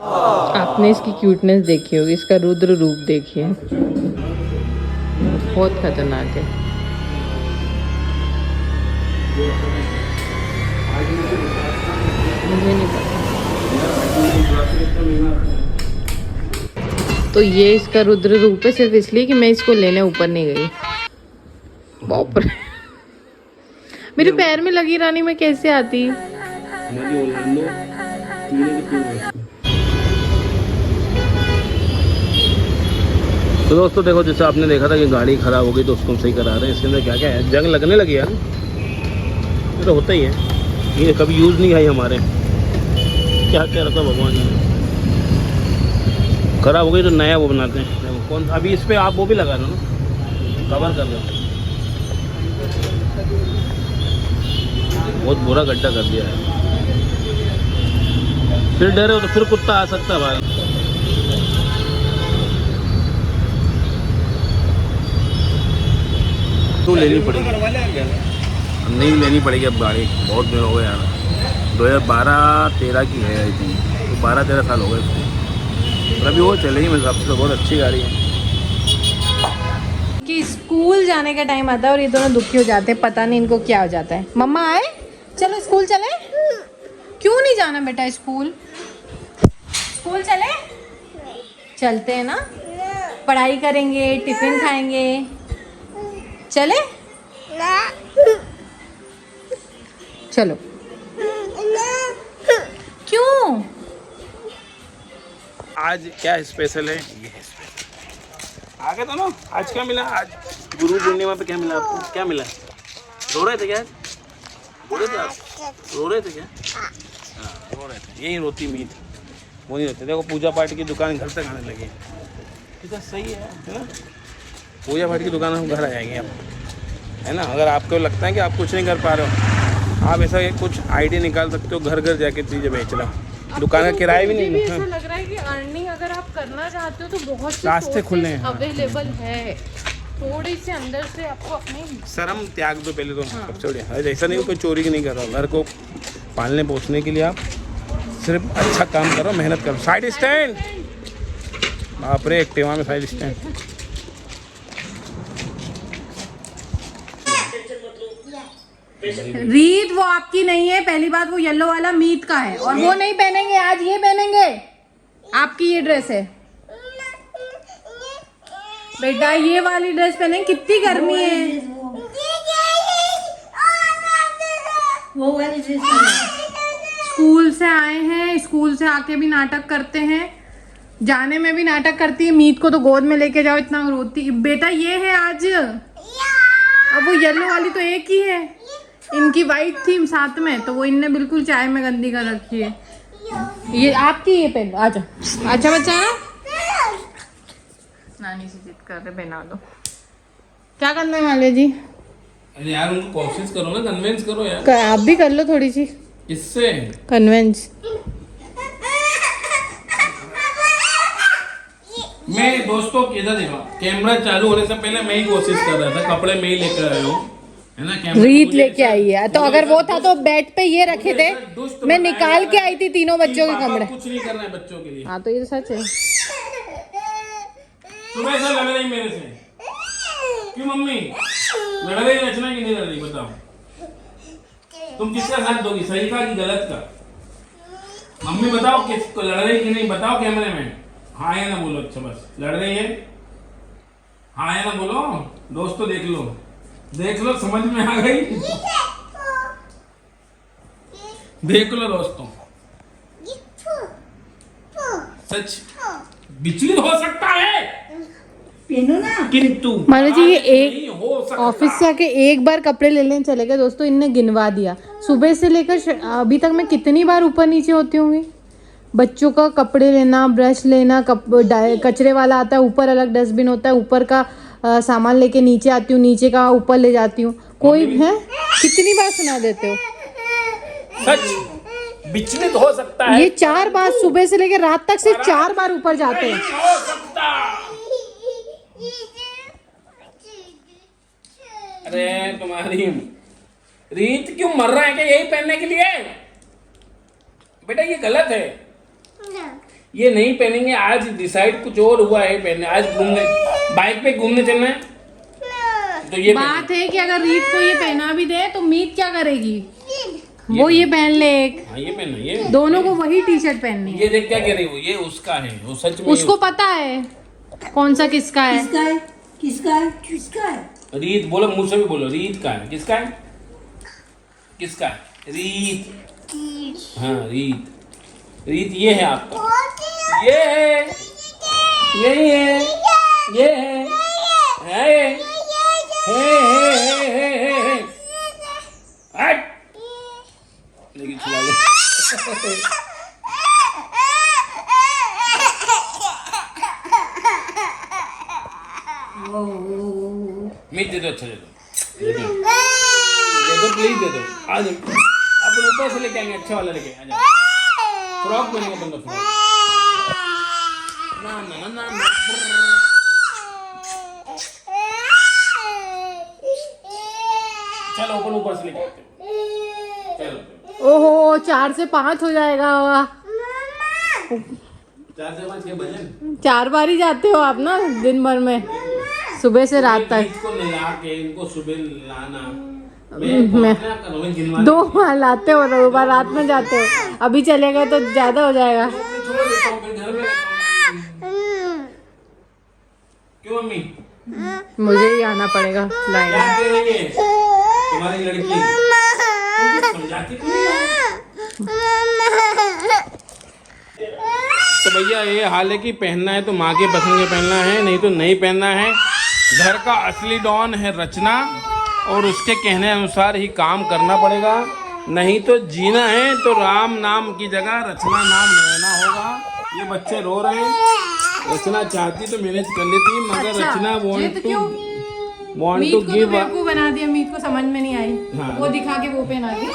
आपने इसकी क्यूटनेस देखी होगी, इसका रुद्र रूप देखिए, बहुत खतरनाक है। मुझे नहीं पता। तो ये इसका रुद्र रूप है सिर्फ इसलिए कि मैं इसको लेने ऊपर नहीं गई। बाप रे, मेरे पैर में लगी रानी, मैं कैसे आती। तो दोस्तों देखो, जैसे आपने देखा था कि गाड़ी खराब हो गई तो उसको हम सही करा रहे हैं। इसके अंदर क्या क्या है, जंग लगने लगी यार, ये तो होता ही है, ये कभी यूज़ नहीं आई हमारे, क्या क्या रखा भगवान ने। खराब हो गई तो नया वो बनाते हैं। देखो कौन, अभी इस पर आप वो भी लगा दो ना, कवर कर दो। बहुत बुरा गड्ढा कर दिया है, फिर डरे हो तो फिर कुत्ता आ सकता है बाहर। तो लेनी पड़ेगी, नहीं लेनी पड़ेगी अब गाड़ी, बहुत दिन हो गए यार। 2012-13 की है आई थी, तो 12-13 साल हो गए इसको, और अभी वो चलेगी मेरे हिसाब से, तो बहुत अच्छी गाड़ी है। कि स्कूल जाने का टाइम आता है और ये दोनों दुखी हो जाते हैं, पता नहीं इनको क्या हो जाता है। मम्मा आए, चलो स्कूल चले। क्यों नहीं जाना बेटा स्कूल? स्कूल चले, चलते हैं ना, पढ़ाई करेंगे, टिफिन खाएंगे, चले चलो। क्यों? आज क्या स्पेशल है? ये है स्पेशल। आगे तो ना, आज क्या मिला? आज गुरु पूर्णिमा पे क्या मिला आपको? क्या मिला? रो रहे थे क्या? बोले थे आप रो रहे थे क्या? हाँ, रो रहे थे। यही रोती मीत, वो नहीं रोते। देखो पूजा पाठ की दुकान घर तक आने लगी, ठीक है, सही है ना? पूजा पाठ की दुकान हम घर आ जाएंगे अब, है ना? अगर आपको लगता है कि आप कुछ नहीं कर पा रहे हो, आप ऐसा कुछ आइडिया निकाल सकते हो, घर घर जाके चीज़ें बेच लो। दुकान का किराया भी नहीं, ऐसा लग रहा है कि अर्निंग अगर आप करना चाहते हो तो बहुत से रास्ते खुले हैं, अवेलेबल है। थोड़ी से अंदर से आपको अपनी शर्म त्याग दो पहले तो। सबसे बढ़िया ऐसा नहीं, कोई चोरी की नहीं कर रहा, घर को पालने पोसने के लिए आप सिर्फ अच्छा काम करो, मेहनत करो। साइड स्टैंड, बाप रे, एक्टिवा में साइड स्टैंड। रीत वो आपकी नहीं है, पहली बात, वो येलो वाला मीत का है, और वो नहीं पहनेंगे, आज ये पहनेंगे। आपकी ये ड्रेस है बेटा, ये वाली ड्रेस पहने, कितनी गर्मी है। वो वाली ड्रेस स्कूल से आए हैं, स्कूल से आके भी नाटक करते हैं, जाने में भी नाटक करती है। मीत को तो गोद में लेके जाओ, इतना रोती। बेटा ये है आज, अब वो येलो वाली तो एक ही है, इनकी वाइट थी साथ में, तो वो इनने बिल्कुल चाय में गंदी कर रखी है। ये आपकी, ये पहन लो, आजा। अच्छा बच्चा, नानी से जिद कर रहे, पहना दो। क्या करना है माले जी? अरे यार उनको कोशिश करो ना, कन्विंस करो यार। आप भी कर लो थोड़ी सी, किससे कन्विंस। मैं दोस्तों इधर देखो, कैमरा चालू होने से पहले मैं ही कोशिश कर रहा था, कपड़े मैं ही लेकर आया हूँ, है ना? कैमरा रीत लेके आई है, तो अगर वो था तो बेड पे ये रखे थे, मैं निकाल के आई थी तीनों बच्चों के कपड़े। कुछ नहीं करना है बच्चों के लिए। हाँ तो ये तो सच है। तुम्हें ऐसा लग रही मेरे से? क्यों मम्मी, लड़ रही रचना की नहीं लड़ रही? बताओ तुम किसका साथ दोगी, सही का कि गलत का? मम्मी बताओ, किसको लड़ रही कि नहीं? बताओ कैमरे में, हाँ या ना बोलो। अच्छा बस, लड़ रही है, हाँ या ना बोलो। दोस्तों देख लो, देख लो, समझ में आ गई? देख लो दोस्तों, सच विचलित हो सकता है, किंतु मानो जी ये एक ऑफिस से आके एक बार कपड़े ले लेने चले गए दोस्तों, इनने गिनवा दिया। सुबह से लेकर अभी तक मैं कितनी बार ऊपर नीचे होती होंगी। बच्चों का कपड़े लेना, ब्रश लेना, कचरे वाला आता है, ऊपर अलग डस्टबिन होता है, ऊपर का सामान लेके नीचे आती हूँ, नीचे का ऊपर ले जाती हूँ। कोई है, कितनी बार सुना देते हो? सच विचलित हो सकता है। ये 4 बार, सुबह से लेकर रात तक से 4 बार ऊपर जाते हैं। हो सकता। अरे तुम्हारी रीत क्यों मर रहा है? क्या यही पहनने के लिए? बेटा ये गलत है, ये नहीं पहनेंगे आज, डिसाइड कुछ और हुआ है पहनने। आज घूमने, बाइक पे घूमने चलना है तो ये बात है कि अगर रीत को ये पहना भी दे तो मीत क्या करेगी? वो ये पहन ले एक, हाँ ये पहनना, ये दोनों को वही टी शर्ट पहननी है। ये देख क्या कह रही हो, ये उसका है, वो सच में उसको पता है कौन सा किसका है। किसका है? किसका है? किसका है? रीत बोलो, मुंह से भी बोलो, रीत का है। किसका है? किसका है? रीत। हाँ रीत, रीत ये है आपका, ये है, यही है, ये है, हट लेकिन खिला ले। मीट दे दो, अच्छा दे दो, दे दो प्लीज दे दो। आ जाओ, अपन ऊपर से लेके आएंगे, अच्छा वाला लेके आ जाओ। फ्रॉक बनेगा बंदा, फ्रॉक ना ना ना ना, ना। चलो अपन ऊपर से लेके आते हैं, चलो। ओहो 4 से 5 हो जाएगा। 4 से 5 के भजन 4 बार ही जाते हो आप ना दिन भर में, सुबह से रात तक। इसको नहला के इनको सुबह लाना, मैं 2 बार लाते हो, 2 बार रात में जाते हो। अभी चलेगा तो ज्यादा हो जाएगा। छोड़ देता हूँ, फिर घर में रहता हूँ। क्यों मम्मी? मुझे ही आना पड़ेगा लाइन। क्या कर रही है तुम्हारी लड़की? समझाती क्यों नहीं है? तो भैया ये हाल है कि पहनना है तो माँ के पसंद के पहनना है, नहीं तो नहीं पहनना है। घर का असली डॉन है रचना, और उसके कहने अनुसार ही काम करना पड़ेगा, नहीं तो जीना है तो राम नाम की जगह रचना नाम लेना होगा। ये बच्चे रो रहे हैं, रचना चाहती तो मैनेज कर लेती, मगर अच्छा, रचना जिद क्यों? वांट मीत टू को तो गिव। बेवकूफ बना दिया, मीत को समझ में नहीं आई। हाँ। वो दिखा के वो पहना दी।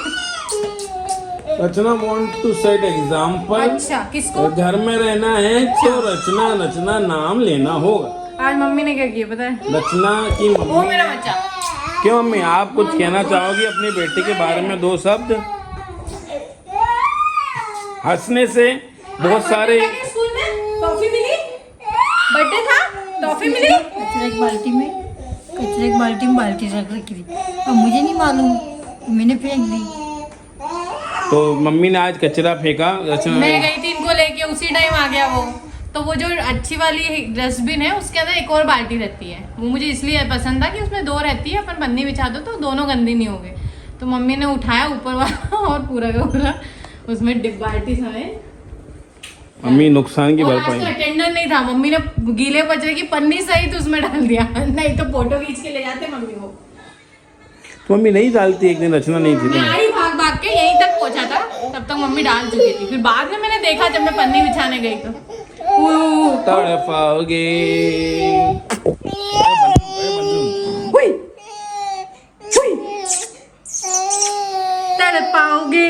रचना वांट टू सेट एग्जाम्पल। अच्छा किसको? घर में रहना है तो रचना रचना नाम लेना होगा। आज मम्मी ने क्या किया पता है? रचना की वो मम्मी। मेरा बच्चा। क्यों मम्मी, आप कुछ कहना चाहोगी अपनी बेटी के बारे में 2 शब्द? हंसने से बहुत सारे। स्कूल में टॉफी मिली, बर्थडे था, टॉफी मिली। कचरे की बाल्टी में बाल्टी रख रखी थी, अब मुझे नहीं मालूम, मैंने फेंक दी। तो मम्मी ने आज कचरा फेंका। रचना मैं गई थी इनको लेके, उसी टाइम आ गया वो। तो वो जो अच्छी वाली डस्टबिन है उसके अंदर एक और बाल्टी रहती है, वो मुझे इसलिए पसंद था कि उसमें 2 रहती है, अपन पन्नी बिछा दो तो दोनों गंदी नहीं हो गए। तो मम्मी ने उठाया ऊपर वाला और पूरा का पूरा उसमें बाल्टी समेत। मम्मी नुकसान की और आज तो भरपाई। अटेंडर नहीं था, मम्मी ने गीले कचरे की पन्नी सहित उसमें डाल दिया, नहीं तो फोटो खींच के ले जाते मम्मी को। तो मम्मी नहीं डालती, एक दिन रचना नहीं थी मैं तो। आई भाग भाग के यहीं तक पहुंचा था, तब तक मम्मी डाल चुकी थी। फिर बाद में मैंने देखा जब मैं पन्नी बिछाने गई तो तड़पाओगे। तड़पाओगे,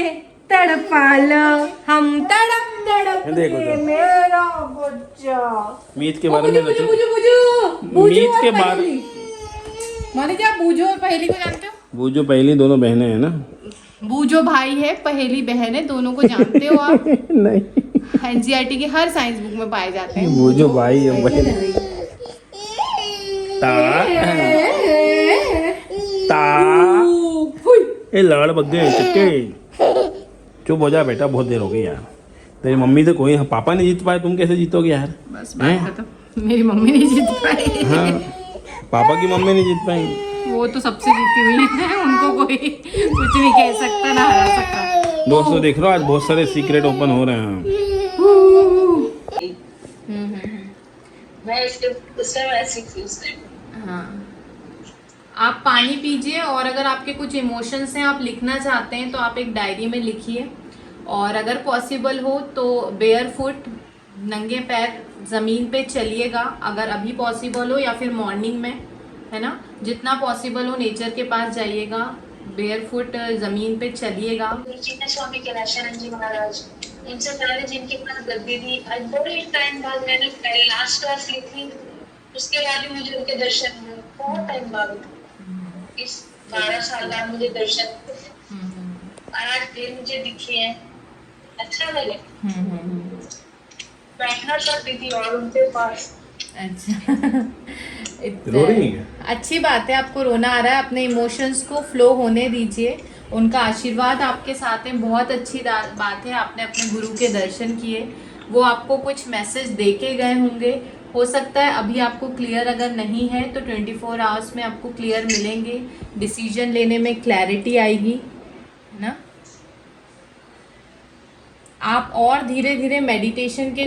तड़पा लो, हम तड़प तड़प देखो के तो। मेरा बच्चा। मीत के बारे में बुझू, रचना। बुझू, बुझू, बुझू मीत और के बारे। पहेली। मानी क्या बूझो और पहेली को जानते हो? बूझो पहली दोनों बहनें हैं ना? बूझो भाई है, पहेली बहन है, दोनों को जानते हो आप? नहीं, एनसीईआरटी की हर साइंस बुक में पाए जाते हैं। बूझो भाई है बहन। ता ता ए लड़ बग गए चक्के। चुप हो जा बेटा, बहुत देर हो गई यार। तेरी मम्मी तो कोई, पापा नहीं जीत पाए, तुम कैसे जीतोगे यार? बस बात खत्म। मेरी मम्मी नहीं जीत पाई। हाँ, पापा की मम्मी नहीं जीत पाई। वो तो सबसे जीती हुई है, उनको कोई कुछ नहीं कह सकता ना हरा सकता। दोस्तों देख रहे हो, आज बहुत सारे सीक्रेट ओपन हो रहे हैं। मैं उससे ऐसी थी उस टाइम। हाँ, आप पानी पीजिए, और अगर आपके कुछ इमोशंस हैं आप लिखना चाहते हैं तो आप एक डायरी में लिखिए, और अगर पॉसिबल हो तो बेयर फुट, नंगे पैर ज़मीन पे चलिएगा, अगर अभी पॉसिबल हो, या फिर मॉर्निंग में, है ना, जितना पॉसिबल हो नेचर के पास जाइएगा, बेयर फुट ज़मीन पे चलिएगा। चिन्ना स्वामी कैलाशानंद जी महाराज, इनसे पहले जिनके पास गद्दी थी, आज बड़े टाइम बाद मैंने पहले लास्ट क्लास ली थी, उसके बाद भी मुझे उनके दर्शन हुए, बहुत टाइम बाद, इस 12 साल बाद मुझे दर्शन हुए, और आज फिर मुझे दिखे हैं, अच्छा लगे। बैठना चाहती थी और उनके पास। अच्छा रो रही है क्या? अच्छी बात है, आपको रोना आ रहा है, अपने इमोशंस को फ्लो होने दीजिए। उनका आशीर्वाद आपके साथ है, बहुत अच्छी बात है। आपने अपने गुरु के दर्शन किए, वो आपको कुछ मैसेज दे के गए होंगे। हो सकता है अभी आपको क्लियर अगर नहीं है तो 24 आवर्स में आपको क्लियर मिलेंगे, डिसीजन लेने में क्लैरिटी आएगी ना। आप और धीरे धीरे मेडिटेशन के